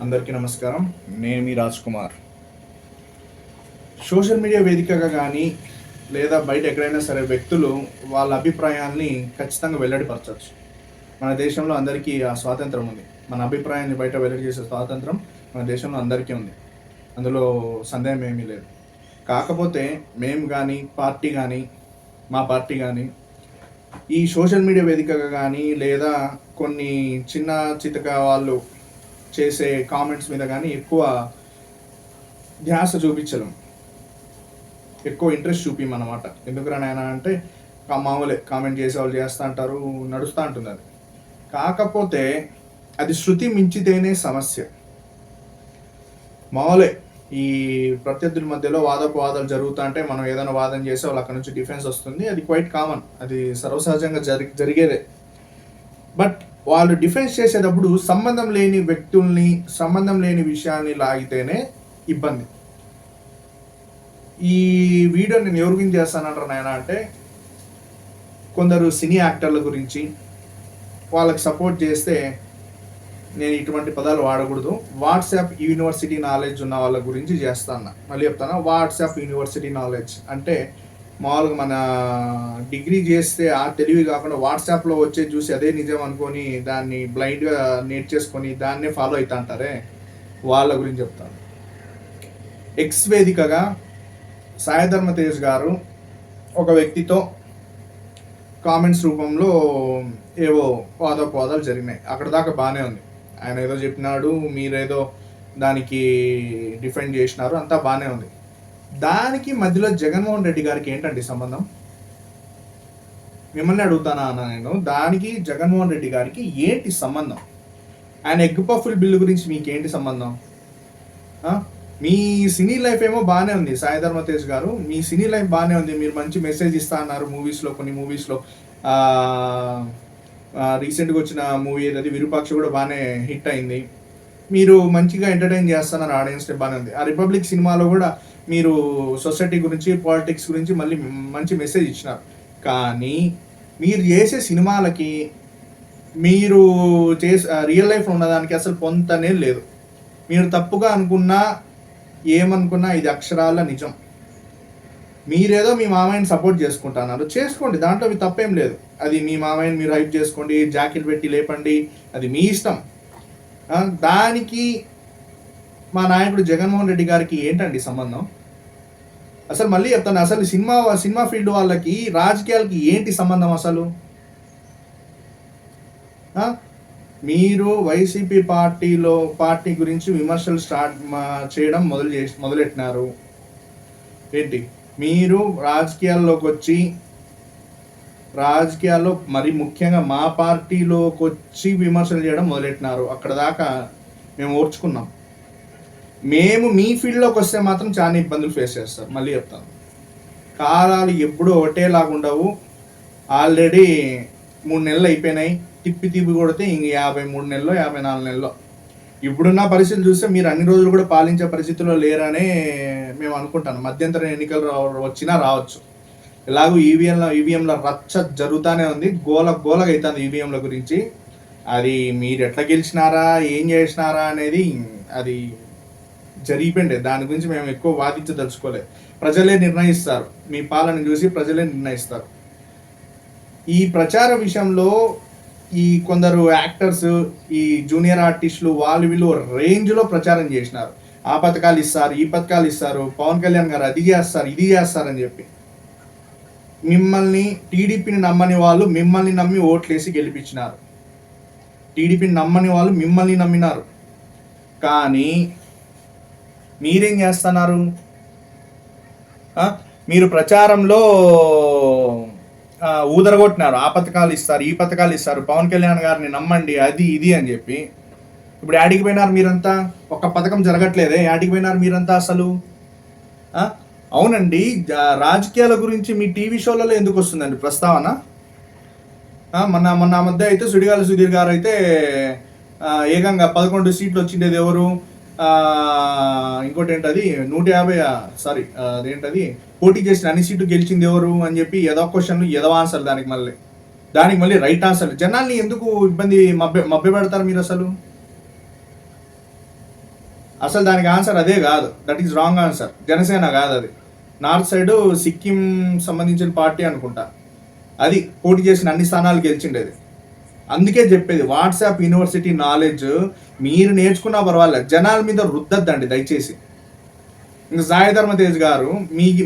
అందరికీ నమస్కారం. నేను మీ రాజ్ కుమార్. సోషల్ మీడియా వేదికగా కానీ లేదా బయట ఎక్కడైనా సరే వ్యక్తులు వాళ్ళ అభిప్రాయాల్ని ఖచ్చితంగా వెల్లడిపరచవచ్చు. మన దేశంలో అందరికీ ఆ స్వాతంత్రం ఉంది. మన అభిప్రాయాన్ని బయట వెల్లడి చేసే స్వాతంత్రం మన దేశంలో అందరికీ ఉంది. అందులో సందేహం ఏమీ లేదు. కాకపోతే మేము కానీ మా పార్టీ కానీ ఈ సోషల్ మీడియా వేదికగా కానీ లేదా కొన్ని చిన్న చితక వాళ్ళు చేసే కామెంట్స్ మీద కానీ ఎక్కువ ధ్యాస చూపించలేం, ఎక్కువ ఇంట్రెస్ట్ చూపించమన్నమాట. ఎందుకు నాయన అంటే మామూలే కామెంట్ చేసే వాళ్ళు చేస్తూ అంటారు, నడుస్తూ ఉంటుంది అది. కాకపోతే అది శృతి మించితేనే సమస్య. మామూలే ఈ ప్రత్యర్థుల మధ్యలో వాదోపవాదాలు జరుగుతూ అంటే మనం ఏదైనా వాదన చేస్తే వాళ్ళు అక్కడ నుంచి డిఫెన్స్ వస్తుంది. అది క్వైట్ కామన్, అది సర్వసహజంగా జరిగేదే. బట్ వాళ్ళు డిఫెన్స్ చేసేటప్పుడు సంబంధం లేని వ్యక్తుల్ని, సంబంధం లేని విషయాన్ని లాగితేనే ఇబ్బంది. ఈ వీడియో నేను ఎవరి గురించి చేస్తానంటారు నాయన అంటే, కొందరు సినీ యాక్టర్ల గురించి వాళ్ళకి సపోర్ట్ చేస్తే నేను ఇటువంటి పదాలు వాడకూడదు. వాట్సాప్ యూనివర్సిటీ నాలెడ్జ్ ఉన్న వాళ్ళ గురించి చేస్తాను. మళ్ళీ చెప్తాను, వాట్సాప్ యూనివర్సిటీ నాలెడ్జ్ అంటే మామూలుగా మన డిగ్రీ చేస్తే ఆ తెలివి కాకుండా వాట్సాప్లో వచ్చే చూసి అదే నిజం అనుకొని దాన్ని బ్లైండ్గా నేర్చేసుకొని దాన్నే ఫాలో అవుతా అంటారే, వాళ్ళ గురించి చెప్తాను. ఎక్స్ వేదికగా సాయిధర్మ తేజ్ గారు ఒక వ్యక్తితో కామెంట్స్ రూపంలో ఏవో వాదోపవాదాలు జరిగినాయి. అక్కడ దాకా బాగానే ఉంది. ఆయన ఏదో చెప్పినాడు, మీరేదో దానికి డిఫెండ్ చేసినారు, అంతా బాగానే ఉంది. దానికి మధ్యలో జగన్మోహన్ రెడ్డి గారికి ఏంటండి సంబంధం? మిమ్మల్ని అడుగుతానా అన్న నేను. దానికి జగన్మోహన్ రెడ్డి గారికి ఏంటి సంబంధం? ఆయన ఎగ్ పఫుల్ బిల్లు గురించి మీకేంటి సంబంధం? మీ సినీ లైఫ్ ఏమో బాగానే ఉంది సాయిధర్మ తేజ్ గారు, మీ సినీ లైఫ్ బాగానే ఉంది. మీరు మంచి మెసేజ్ ఇస్తా అన్నారు మూవీస్లో, కొన్ని మూవీస్లో. రీసెంట్గా వచ్చిన మూవీ ఏదది విరూపాక్ష కూడా బాగానే హిట్ అయింది. మీరు మంచిగా ఎంటర్టైన్ చేస్తున్నారు, ఆడియన్స్ని బాగానే ఉంది. ఆ రిపబ్లిక్ సినిమాలో కూడా మీరు సొసైటీ గురించి, పాలిటిక్స్ గురించి మళ్ళీ మంచి మెసేజ్ ఇచ్చినారు. కానీ మీరు చేసే సినిమాలకి మీరు రియల్ లైఫ్లో ఉన్నదానికి అసలు పొంతనే లేదు. మీరు తప్పుగా అనుకున్నా ఏమనుకున్నా ఇది అక్షరాల నిజం. మీరేదో మీ మామయ్యని సపోర్ట్ చేసుకుంటున్నారు, చేసుకోండి, దాంట్లో మీ తప్పేం లేదు. అది మీ మామయ్యని మీరు హైప్ చేసుకోండి, జాకెట్ పెట్టి లేపండి, అది మీ ఇష్టం. దానికి మా నాయకుడు జగన్మోహన్ రెడ్డి గారికి ఏంటండి సంబంధం? అసలు మళ్ళీ చెప్తాను, అసలు సినిమా ఫీల్డ్ వాళ్ళకి రాజకీయాలకి ఏంటి సంబంధం అసలు? మీరు వైసీపీ పార్టీ గురించి విమర్శలు చేయడం మొదలెట్టినారు. ఏంటి మీరు రాజకీయాల్లోకి వచ్చి, రాజకీయాల్లో మరి ముఖ్యంగా మా పార్టీలోకి వచ్చి విమర్శలు చేయడం మొదలెట్టినారు. అక్కడ దాకా మేము ఓర్చుకున్నాం. మేము మీ ఫీల్డ్లోకి వస్తే మాత్రం చాలా ఇబ్బందులు ఫేస్ చేస్తారు. మళ్ళీ చెప్తాను, కాలాలు ఎప్పుడూ ఒకటేలాగా ఉండవు. ఆల్రెడీ 3 నెలలు అయిపోయినాయి, తిప్పి కొడితే ఇంక 53 నెలలో 54 నెలలో. ఇప్పుడున్న పరిస్థితులు చూస్తే మీరు అన్ని రోజులు కూడా పాలించే పరిస్థితుల్లో లేరనే మేము అనుకుంటాను. మధ్యంతర ఎన్నికలు వచ్చినా రావచ్చు. ఎలాగో ఈవీఎంల రచ్చ జరుగుతూనే ఉంది, గోలగా అవుతుంది ఈవీఎంల గురించి. అది మీరు ఎట్లా గెలిచినారా, ఏం చేసినారా అనేది అది జరిగిపోయింది. దాని గురించి మేము ఎక్కువ వాదించదలుచుకోలేదు. ప్రజలే నిర్ణయిస్తారు, మీ పాలన చూసి ప్రజలే నిర్ణయిస్తారు. ఈ ప్రచార విషయంలో ఈ కొందరు యాక్టర్స్, ఈ జూనియర్ ఆర్టిస్టులు వీళ్ళు రేంజ్లో ప్రచారం చేసినారు. ఆ పథకాలు ఇస్తారు, ఈ పథకాలు ఇస్తారు, పవన్ కళ్యాణ్ గారు అది చేస్తారు, ఇది చేస్తారని చెప్పి మిమ్మల్ని, టీడీపీని నమ్మని వాళ్ళు మిమ్మల్ని నమ్మి ఓట్లేసి గెలిపించినారు. టీడీపీని నమ్మని వాళ్ళు మిమ్మల్ని నమ్మినారు. కానీ మీరేం చేస్తున్నారు? మీరు ప్రచారంలో ఊదరగొట్టినారు. ఆ పథకాలు ఇస్తారు, ఈ పథకాలు ఇస్తారు, పవన్ కళ్యాణ్ గారిని నమ్మండి, అది ఇది అని చెప్పి. ఇప్పుడు యాడికి పోయినారు మీరంతా? ఒక్క పథకం జరగట్లేదే, యాడికి పోయినారు మీరంతా అసలు? అవునండి, రాజకీయాల గురించి మీ టీవీ షోలలో ఎందుకు వస్తుందండి ప్రస్తావన? మొన్న మధ్య అయితే సుడిగాలి సుధీర్ గారు అయితే ఏకంగా 11 సీట్లు వచ్చిండేది ఎవరు? ఇంకోటి ఏంటది 150 అదేంటది పోటీ చేసిన అన్ని సీట్లు గెలిచింది ఎవరు అని చెప్పి ఏదో క్వశ్చన్లు, ఏదో ఆన్సర్, దానికి మళ్ళీ రైట్ ఆన్సర్. జనాల్ని ఎందుకు ఇబ్బంది మభ్య పెడతారు మీరు అసలు? అసలు దానికి ఆన్సర్ అదే కాదు, that is wrong answer. Janasena కాదు అది, నార్త్ సైడ్ సిక్కిం సంబంధించిన పార్టీ అనుకుంటా, అది పోటీ చేసిన అన్ని స్థానాలు గెలిచిండేది. అందుకే చెప్పేది వాట్సాప్ యూనివర్సిటీ నాలెడ్జ్ మీరు నేర్చుకున్నా పర్వాలేదు, జనాల మీద రుద్దద్దండి దయచేసి. ఇంకా సాయి ధర్మ తేజ్ గారు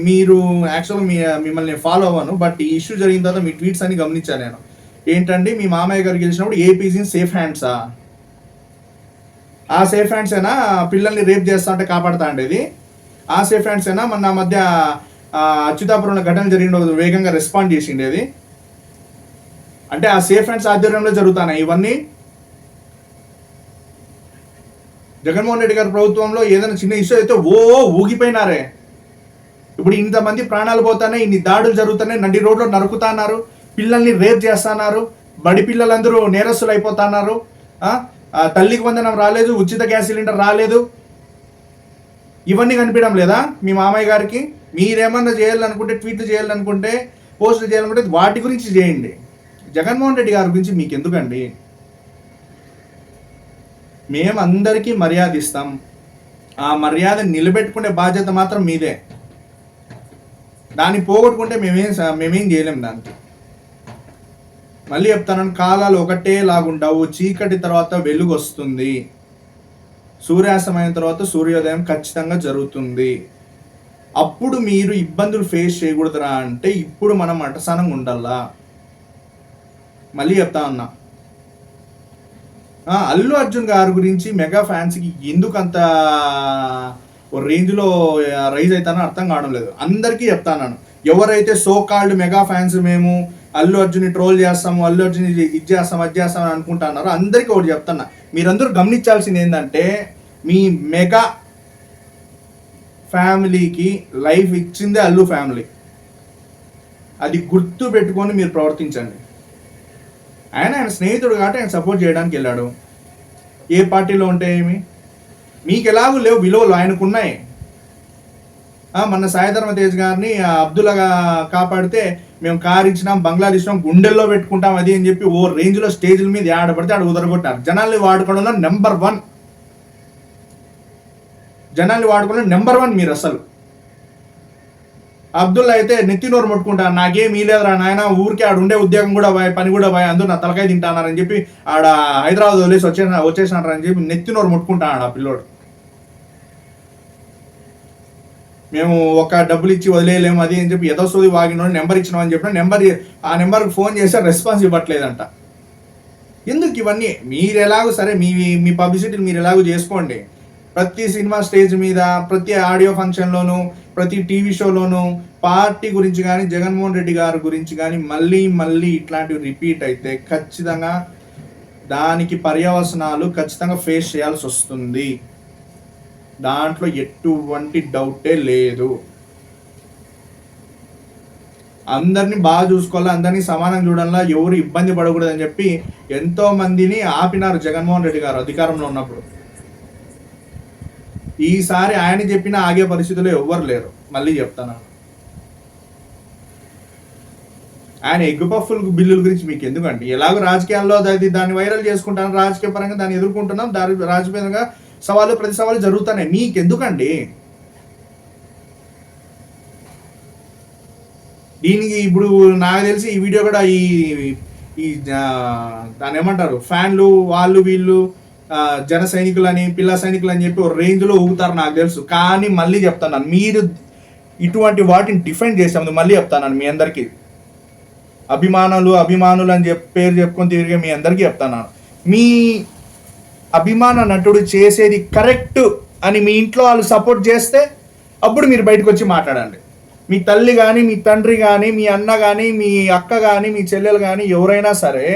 మీరు యాక్చువల్గా మిమ్మల్ని ఫాలో అవ్వను, బట్ ఈ ఇష్యూ జరిగిన తర్వాత మీ ట్వీట్స్ అని గమనించాను నేను. ఏంటంటే మీ మామయ్య గారు గెలిచినప్పుడు ఏపీస్ ఇన్ సేఫ్ హ్యాండ్సా? ఆ సేఫ్ హ్యాండ్స్ అయినా పిల్లల్ని రేప్ చేస్తా అంటే కాపాడుతా ఉండేది? ఆ సేఫ్ హ్యాండ్స్ అయినా మన మధ్య అచ్యుతాపురంలో ఘటన జరిగిన వేగంగా రెస్పాండ్ చేసిండేది? అంటే ఆ సేఫ్ హ్యాండ్స్ ఆధ్వర్యంలో జరుగుతాయి ఇవన్నీ. జగన్మోహన్ రెడ్డి గారి ప్రభుత్వంలో ఏదైనా చిన్న ఇష్యూ అయితే ఊగిపోయినారే. ఇప్పుడు ఇంతమంది ప్రాణాలు పోతానే, ఇన్ని దాడులు జరుగుతున్నాయి, నడి రోడ్లో నరుకుతున్నారు, పిల్లల్ని రేప్ చేస్తున్నారు, బడి పిల్లలందరూ నేరస్తులు అయిపోతున్నారు, తల్లికి వందనం రాలేదు, ఉచిత గ్యాస్ సిలిండర్ రాలేదు. ఇవన్నీ కనిపించడం లేదా మీ మామయ్య గారికి? మీరేమన్నా చేయాలనుకుంటే, ట్వీట్లు చేయాలనుకుంటే, పోస్టులు చేయాలనుకుంటే వాటి గురించి చేయండి. జగన్మోహన్ రెడ్డి గారి గురించి మీకు ఎందుకండి? మేము అందరికీ మర్యాద ఇస్తాం, ఆ మర్యాద నిలబెట్టుకునే బాధ్యత మాత్రం మీదే. దాన్ని పోగొట్టుకుంటే మేమేం చేయలేం దానికి. మళ్ళీ చెప్తాను, కాలాలు ఒకటే లాగుండవు. చీకటి తర్వాత వెలుగు వస్తుంది, సూర్యాస్తమైన తర్వాత సూర్యోదయం ఖచ్చితంగా జరుగుతుంది. అప్పుడు మీరు ఇబ్బందులు ఫేస్ చేయకూడదురా అంటే ఇప్పుడు మనం అటసనంగా ఉండాలా. మళ్ళీ చెప్తా ఉన్నా, అల్లు అర్జున్ గారి గురించి మెగా ఫ్యాన్స్కి ఎందుకు అంత రేంజ్లో రైజ్ అవుతానో అర్థం కావడం లేదు. అందరికీ చెప్తాను, ఎవరైతే సో కాల్డ్ మెగా ఫ్యాన్స్ మేము అల్లు అర్జున్ని ట్రోల్ చేస్తాము, అల్లు అర్జున్ ఇది చేస్తాం అది చేస్తాం అని అనుకుంటున్నారో అందరికీ ఒకటి చెప్తున్నా, మీరందరూ గమనించాల్సింది ఏంటంటే మీ మెగా ఫ్యామిలీకి లైఫ్ ఇచ్చిందే అల్లు ఫ్యామిలీ. అది గుర్తు పెట్టుకొని మీరు ప్రవర్తించండి. ఆయన స్నేహితుడు కాబట్టి ఆయన సపోర్ట్ చేయడానికి వెళ్ళాడు. ఏ పార్టీలో ఉంటే ఏమి, మీకు ఎలాగూ లేవు విలువలు, ఆయనకున్నాయి. మొన్న సాయి ధర్మ తేజ్ గారిని అబ్దుల్లా కాపాడితే మేము కారు ఇచ్చినాం, బంగ్లాలు ఇచ్చినాం, గుండెల్లో పెట్టుకుంటాం అది అని చెప్పి ఓ రేంజ్లో స్టేజ్ల మీద ఆడపడితే ఆడ ఉదరగొట్టారు. జనాల్ని వాడుకోవడంలో నెంబర్ 1, జనాల్ని వాడుకోవడంలో నెంబర్ 1 మీరు. అసలు అబ్దుల్లా అయితే నెత్తినోరు ముట్టుకుంటా, నాకేం లేదురా నాయన, ఊరికే ఆడ ఉండే ఉద్యోగం కూడా పని కూడా అందరూ నా తలకాయ తింటానారని చెప్పి ఆడ హైదరాబాద్ వదిలేసి వచ్చేసినారని చెప్పి నెత్తినోరు ముట్టుకుంటాడు ఆ పిల్లోడు. మేము ఒక డబ్బులు ఇచ్చి వదిలేయలేము అది అని చెప్పి ఏదో సోది వాగినోడు నెంబర్ ఇచ్చినామని చెప్పిన ఆ నెంబర్కి ఫోన్ చేస్తే రెస్పాన్స్ ఇవ్వట్లేదంట. ఎందుకు ఇవన్నీ? మీరు ఎలాగో సరే మీ పబ్లిసిటీని మీరు ఎలాగో చేసుకోండి. ప్రతి సినిమా స్టేజ్ మీద, ప్రతి ఆడియో ఫంక్షన్లోనూ, ప్రతి టీవీ షోలోనూ పార్టీ గురించి కానీ జగన్మోహన్ రెడ్డి గారి గురించి కానీ మళ్ళీ ఇట్లాంటివి రిపీట్ అయితే ఖచ్చితంగా దానికి పర్యవసనాలు ఖచ్చితంగా ఫేస్ చేయాల్సి వస్తుంది. దాంట్లో ఎటువంటి డౌటే లేదు. అందరినీ బాగా చూసుకోవాలా, అందరినీ సమానంగా చూడాలా, ఎవరు ఇబ్బంది పడకూడదని చెప్పి ఎంతో మందిని ఆపినారు జగన్మోహన్ రెడ్డి గారు అధికారంలో ఉన్నప్పుడు. ఈసారి ఆయన చెప్పిన ఆగే పరిస్థితుల్లో ఎవ్వరు లేరు. మళ్ళీ చెప్తాను, ఆయన ఎగ్గు పఫ్ఫుల్ బిల్లుల గురించి మీకు ఎందుకండి? ఎలాగో రాజకీయాల్లో దాన్ని వైరల్ చేసుకుంటాను, రాజకీయ పరంగా దాన్ని ఎదుర్కొంటున్నాం, రాజకీయంగా సవాళ్ళు ప్రతి సవాళ్ళు జరుగుతున్నాయి, మీకెందుకండి? దీనికి ఇప్పుడు నాకు తెలిసి ఈ వీడియో కూడా ఈ దాన్ని ఏమంటారు, ఫ్యాన్లు వాళ్ళు వీళ్ళు జన సైనికులని పిల్ల సైనికులు అని చెప్పి ఒక రేంజ్లో ఊగుతారు నాకు తెలుసు. కానీ మళ్ళీ చెప్తాను, మీరు ఇటువంటి వాటిని డిఫెండ్ చేసాము. మళ్ళీ చెప్తాను, మీ అందరికీ అభిమానులు అని పేరు చెప్పుకొని తిరిగే మీ అందరికీ చెప్తాను, మీ అభిమాన నటుడు చేసేది కరెక్ట్ అని మీ ఇంట్లో వాళ్ళు సపోర్ట్ చేస్తే అప్పుడు మీరు బయటకు వచ్చి మాట్లాడండి. మీ తల్లి కానీ, మీ తండ్రి కానీ, మీ అన్న కానీ, మీ అక్క కానీ, మీ చెల్లెలు కానీ ఎవరైనా సరే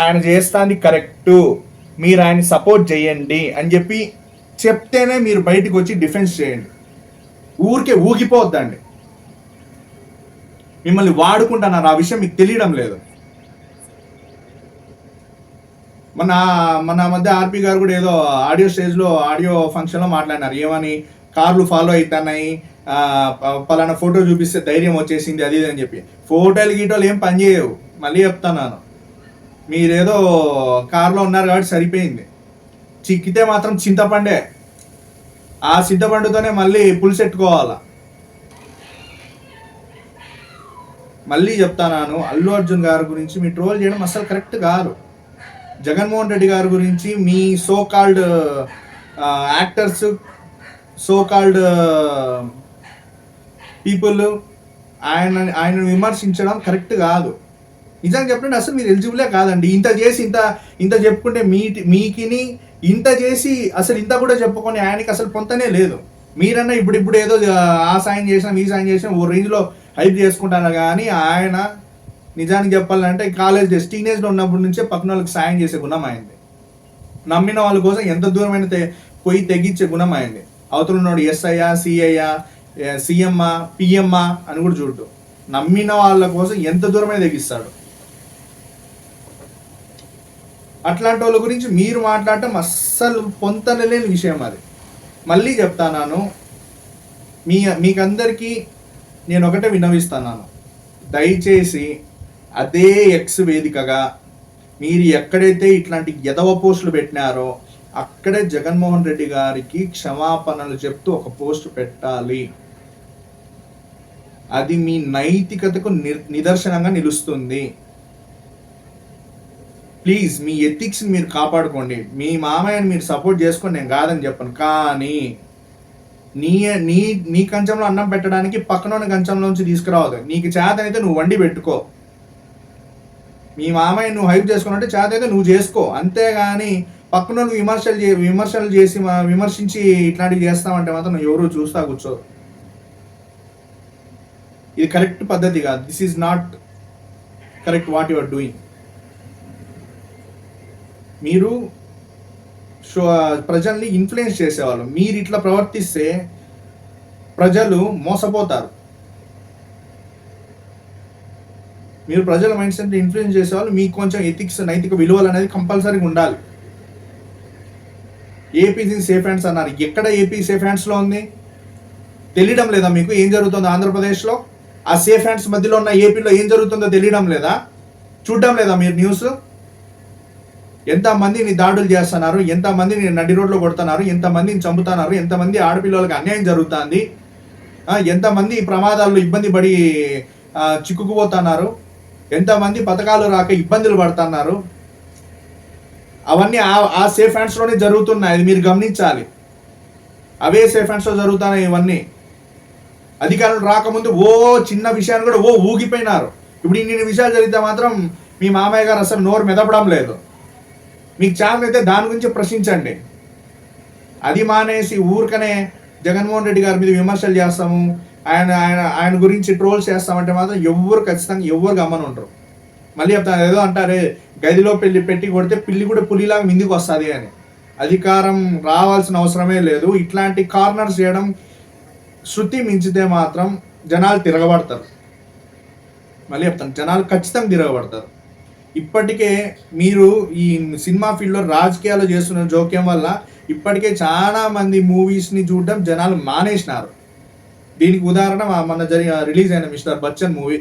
ఆయన చేస్తాంది కరెక్టు, మీరు ఆయన సపోర్ట్ చేయండి అని చెప్పి చెప్తేనే మీరు బయటకు వచ్చి డిఫెన్స్ చేయండి. ఊరికే ఊగిపోద్దండి. మిమ్మల్ని వాడుకుంటున్నారు, ఆ విషయం మీకు తెలియడం లేదు. మన మధ్య ఆర్పి గారు కూడా ఏదో ఆడియో ఫంక్షన్లో మాట్లాడినారు. ఏమని, కార్లు ఫాలో అవుతున్నాయి, పలానా ఫోటో చూపిస్తే ధైర్యం వచ్చేసింది అది అని చెప్పి. ఫోటోలు గీటోలు ఏం పనిచేయవు. మళ్ళీ చెప్తున్నాను, మీరేదో కారులో ఉన్నారు కాబట్టి సరిపోయింది. చిక్కితే మాత్రం చింతపండే. ఆ చింతపండుతోనే మళ్ళీ పులుసెట్టుకోవాలా. మళ్ళీ చెప్తాను, అల్లు అర్జున్ గారి గురించి మీ ట్రోల్ చేయడం అసలు కరెక్ట్ కాదు. జగన్మోహన్ రెడ్డి గారి గురించి మీ so called actors, so called people ఆయన విమర్శించడం కరెక్ట్ కాదు. నిజంగా చెప్పండి, అసలు మీరు ఎలిజిబులే కాదండి. ఇంత చేసి ఇంత చెప్పుకుంటే మీకిని ఇంత చేసి అసలు ఇంత కూడా చెప్పుకొని ఆయనకి అసలు పొంతనే లేదు. మీరన్నా ఇప్పుడు ఏదో ఆ సాయం చేసినా మీ సాయం చేసినా ఓ రేంజ్లో హైప్ చేసుకుంటారు, కానీ ఆయన నిజానికి చెప్పాలంటే కాలేజ్ డేస్ టీనేజ్లో ఉన్నప్పటి నుంచే పక్కన వాళ్ళకి సాయం చేసే గుణం అయింది. నమ్మిన వాళ్ళ కోసం ఎంత దూరమైన పోయి తెగించే గుణం అయింది. అవతల ఉన్నాడు ఎస్ఐయా, సిఐయా, సీఎమ్మా, పిఎమ్మా అని కూడా చూడు, నమ్మిన వాళ్ళ కోసం ఎంత దూరమైన తెగిస్తాడు. అట్లాంటి వాళ్ళ గురించి మీరు మాట్లాడటం అస్సలు పొంతనలేని విషయం అది. మళ్ళీ చెప్తాను, మీకందరికీ నేను ఒకటే విన్నవిస్తున్నాను, దయచేసి అదే ఎక్స్ వేదికగా మీరు ఎక్కడైతే ఇట్లాంటి ఎదవ పోస్టులు పెట్టినారో అక్కడే జగన్మోహన్ రెడ్డి గారికి క్షమాపణలు చెప్తూ ఒక పోస్ట్ పెట్టాలి. అది మీ నైతికతకు నిదర్శనంగా నిలుస్తుంది. ప్లీజ్ మీ ఎథిక్స్ మీరు కాపాడుకోండి. మీ మామయ్యని మీరు సపోర్ట్ చేసుకోండి, నేను కాదని చెప్పను, కానీ నీ కంచంలో అన్నం పెట్టడానికి పక్కన కంచంలోంచి తీసుకురావద్దు. నీకు చేత అయితే నువ్వు వండి పెట్టుకో. మీ మామయ్య నువ్వు హైప్ చేసుకున్నట్టే చేత అయితే నువ్వు చేసుకో, అంతేగాని పక్కన విమర్శలు చేసి విమర్శించి ఇట్లాంటివి చేస్తామంటే మాత్రం నువ్వు ఎవరు చూస్తా కూర్చో. ఇది కరెక్ట్ పద్ధతి కాదు. This is not correct what you are doing. మీరు ప్రజల్ని ఇన్ఫ్లుయెన్స్ చేసేవాళ్ళు, మీరు ఇట్లా ప్రవర్తిస్తే ప్రజలు మోసపోతారు. మీరు ప్రజల మైండ్ సెట్ ఇన్ఫ్లుయెన్స్ చేసేవాళ్ళు, మీకు కొంచెం ఎథిక్స్, నైతిక విలువలు అనేది కంపల్సరీగా ఉండాలి. ఏపీ సేఫ్ హ్యాండ్స్ అన్నారు, ఎక్కడ ఏపీ సేఫ్ హ్యాండ్స్లో ఉంది? తెలియడం లేదా మీకు ఏం జరుగుతుందో ఆంధ్రప్రదేశ్లో? ఆ సేఫ్ హ్యాండ్స్ మధ్యలో ఉన్న ఏపీలో ఏం జరుగుతుందో తెలియడం లేదా? చూడడం లేదా మీరు న్యూస్? ఎంతమందిని దాడులు చేస్తున్నారు, ఎంతమందిని నడి రోడ్లో కొడుతున్నారు, ఎంతమందిని చంపుతున్నారు, ఎంతమంది ఆడపిల్లలకు అన్యాయం జరుగుతుంది, ఎంతమంది ప్రమాదాల్లో ఇబ్బంది పడి చిక్కుకుపోతున్నారు, ఎంతమంది పథకాలు రాక ఇబ్బందులు పడుతున్నారు. అవన్నీ ఆ సేఫ్ హ్యాండ్స్లోనే జరుగుతున్నాయి. అది మీరు గమనించాలి. అవే సేఫ్ హ్యాండ్స్లో జరుగుతున్నాయి ఇవన్నీ. అధికారులు రాకముందు చిన్న విషయాన్ని కూడా ఊగిపోయినారు. ఇప్పుడు ఇన్ని విషయాలు జరిగితే మాత్రం మీ మామయ్య గారు అసలు నోరు మెదపడం లేదు. మీకు ఛాన్స్ అయితే దాని గురించి ప్రశ్నించండి. అది మానేసి ఊరికనే జగన్మోహన్ రెడ్డి గారి మీద విమర్శలు చేస్తాము, ఆయన గురించి ట్రోల్స్ చేస్తామంటే మాత్రం ఖచ్చితంగా ఎవ్వరు గమ్మని ఉంటారు. మళ్ళీ చెప్తాను, ఏదో అంటారే గదిలో పెట్టి కొడితే పిల్లి కూడా పులిలాగా మిందికి వస్తుంది అని. అధికారం రావాల్సిన అవసరమే లేదు. ఇట్లాంటి కార్నర్స్ చేయడం శృతి మించితే మాత్రం జనాలు తిరగబడతారు. మళ్ళీ చెప్తాను, జనాలు ఖచ్చితంగా తిరగబడతారు. ఇప్పటికే మీరు ఈ సినిమా ఫీల్డ్లో రాజకీయాలు చేస్తున్న జోక్యం వల్ల ఇప్పటికే చాలా మంది మూవీస్ని చూడడం జనాలు మానేసినారు. దీనికి ఉదాహరణ మొన్న రిలీజ్ అయిన మిస్టర్ బచ్చన్ మూవీ.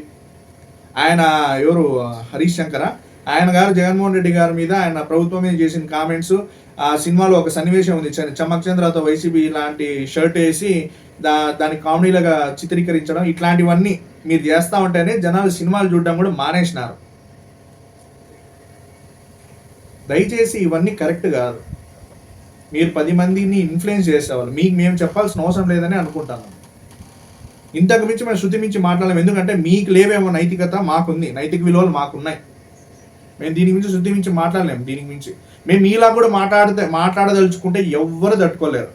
ఆయన ఎవరు, హరీష్ శంకరా, ఆయన గారు జగన్మోహన్ రెడ్డి గారి మీద, ఆయన ప్రభుత్వం మీద చేసిన కామెంట్స్. ఆ సినిమాలో ఒక సన్నివేశం ఉంది, చమక్ చంద్రతో వైసీపీ లాంటి షర్ట్ వేసి దాన్ని కామెడీలుగా చిత్రీకరించడం, ఇట్లాంటివన్నీ మీరు చేస్తూ ఉంటేనే జనాలు సినిమాలు చూడడం కూడా మానేసినారు. దయచేసి ఇవన్నీ కరెక్ట్ కాదు. మీరు 10 మందిని ఇన్ఫ్లుయెన్స్ చేసేవాళ్ళు, మీకు మేము చెప్పాల్సిన అవసరం లేదని అనుకుంటాను. ఇంతకు మించి మేము శృతి మించి మాట్లాడలేము. ఎందుకంటే మీకు లేవేమో నైతికత, మాకుంది. నైతిక విలువలు మాకున్నాయి. మేము దీని గురించి శృతి మించి మాట్లాడలేము. దీనికి మించి మేము మీలా కూడా మాట్లాడదలుచుకుంటే ఎవ్వరు తట్టుకోలేరు.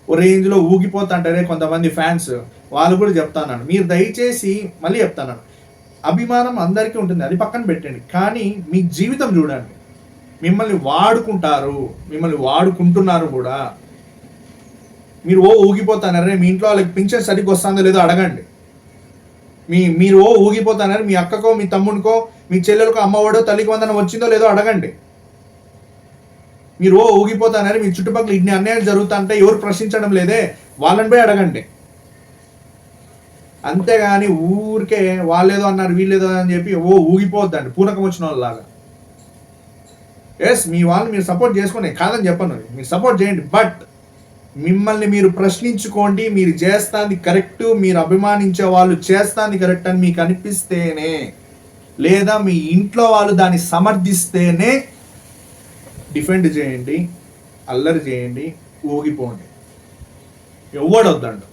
ఓ రేంజ్లో ఊగిపోతుంటారే కొంతమంది ఫ్యాన్స్, వాళ్ళు కూడా చెప్తాను. మీరు దయచేసి మళ్ళీ చెప్తాను, అభిమానం అందరికీ ఉంటుంది, అది పక్కన పెట్టండి, కానీ మీ జీవితం చూడండి. మిమ్మల్ని వాడుకుంటున్నారు కూడా. మీరు ఊగిపోతానరే, మీ ఇంట్లో వాళ్ళకి పింఛన్ సరిగ్గా వస్తుందో లేదో అడగండి. మీరు ఊగిపోతానరే, మీ అక్కకో, మీ తమ్ముడికో, మీ చెల్లెలకో అమ్మఒడో తల్లికి వందనం వచ్చిందో లేదో అడగండి. మీరు ఊగిపోతానరే, మీ చుట్టుపక్కల ఇన్ని అన్యాయాలు జరుగుతుంటే ఎవరు ప్రశ్నించడం లేదే, వాళ్ళని పోయి అడగండి. అంతేగాని ఊరికే వాళ్ళేదో అన్నారు వీళ్ళేదో అని చెప్పి ఊగిపోద్దండి పూనకం వచ్చిన వాళ్ళలాగా. ఎస్, మీ వాళ్ళని మీరు సపోర్ట్ చేసుకోండి, కాదని చెప్పను, మీరు సపోర్ట్ చేయండి. బట్ మిమ్మల్ని మీరు ప్రశ్నించుకోండి. మీరు చేస్తాంది కరెక్ట్, మీరు అభిమానించే వాళ్ళు చేస్తాంది కరెక్ట్ అని మీకు అనిపిస్తేనే, లేదా మీ ఇంట్లో వాళ్ళు దాన్ని సమర్థిస్తేనే డిఫెండ్ చేయండి, అల్లరి చేయండి, ఊగిపోండి. ఎవ్వడొద్దండు.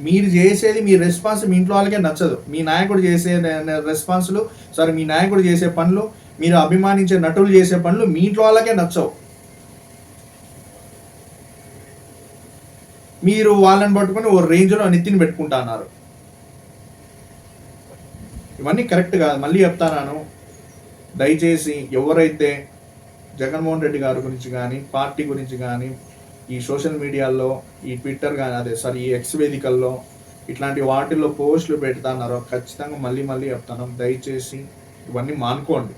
మీరు చేసేది మీ రెస్పాన్స్ మీ ఇంట్లో వాళ్ళకే నచ్చదు. మీ నాయకుడు చేసే రెస్పాన్స్లు, సారీ, మీ నాయకుడు చేసే పనులు, మీరు అభిమానించే నటులు చేసే పనులు మీ ఇంట్లో వాళ్ళకే నచ్చవు. మీరు వాళ్ళని పట్టుకొని ఓ రేంజ్లో నెత్తిని పెట్టుకుంటున్నారు. ఇవన్నీ కరెక్ట్ కాదు. మళ్ళీ చెప్తాను, దయచేసి ఎవరైతే జగన్మోహన్ రెడ్డి గారి గురించి కానీ, పార్టీ గురించి కానీ, ఈ సోషల్ మీడియాలో, ఈ ట్విట్టర్ కానీ, ఈ ఎక్స్ వేదికల్లో ఇట్లాంటి వాటిల్లో పోస్టులు పెడతాన్నారో ఖచ్చితంగా మళ్ళీ చెప్తాను, దయచేసి ఇవన్నీ మానుకోండి.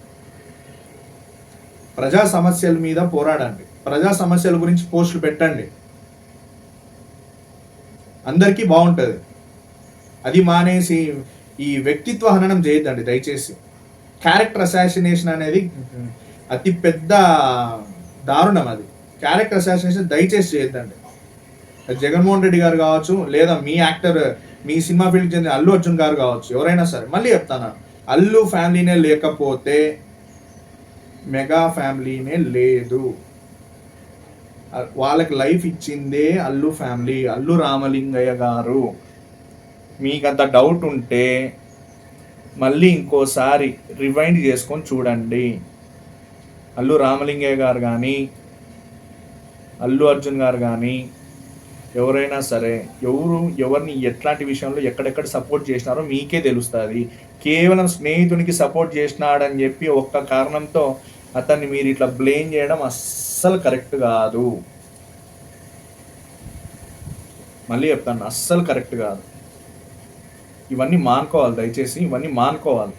ప్రజా సమస్యల మీద పోరాడండి, ప్రజా సమస్యల గురించి పోస్టులు పెట్టండి, అందరికీ బాగుంటుంది. అది మానేసి ఈ వ్యక్తిత్వ హననం చేయొద్దండి దయచేసి. క్యారెక్టర్ అసాసినేషన్ అనేది అతి పెద్ద దారుణం. అది క్యారెక్టర్ అసాసినేషన్ దయచేసి చేయొద్దండి. జగన్మోహన్ రెడ్డి గారు కావచ్చు, లేదా మీ యాక్టర్, మీ సినిమా ఫీల్డ్కి చెందిన అల్లు అర్జున్ గారు కావచ్చు, ఎవరైనా సరే. మళ్ళీ చెప్తాను, అల్లు ఫ్యామిలీనే లేకపోతే మెగా ఫ్యామిలీనే లేదు. వాళ్ళకి లైఫ్ ఇచ్చిందే అల్లు ఫ్యామిలీ, అల్లు రామలింగయ్య గారు. మీకంత డౌట్ ఉంటే మళ్ళీ ఇంకోసారి రివైండ్ చేసుకొని చూడండి. అల్లు రామలింగయ్య గారు కానీ, అల్లు అర్జున్ గారు కానీ, ఎవరైనా సరే ఎవరిని ఎట్లాంటి విషయంలో ఎక్కడెక్కడ సపోర్ట్ చేసినారో మీకే తెలుస్తుంది. కేవలం స్నేహితునికి సపోర్ట్ చేసినాడని చెప్పి ఒక్క కారణంతో అతన్ని మీరు ఇట్లా బ్లేమ్ చేయడం అస్సలు కరెక్ట్ కాదు. మళ్ళీ చెప్తాను, అస్సలు కరెక్ట్ కాదు. ఇవన్నీ మానుకోవాలి దయచేసి, ఇవన్నీ మానుకోవాలి.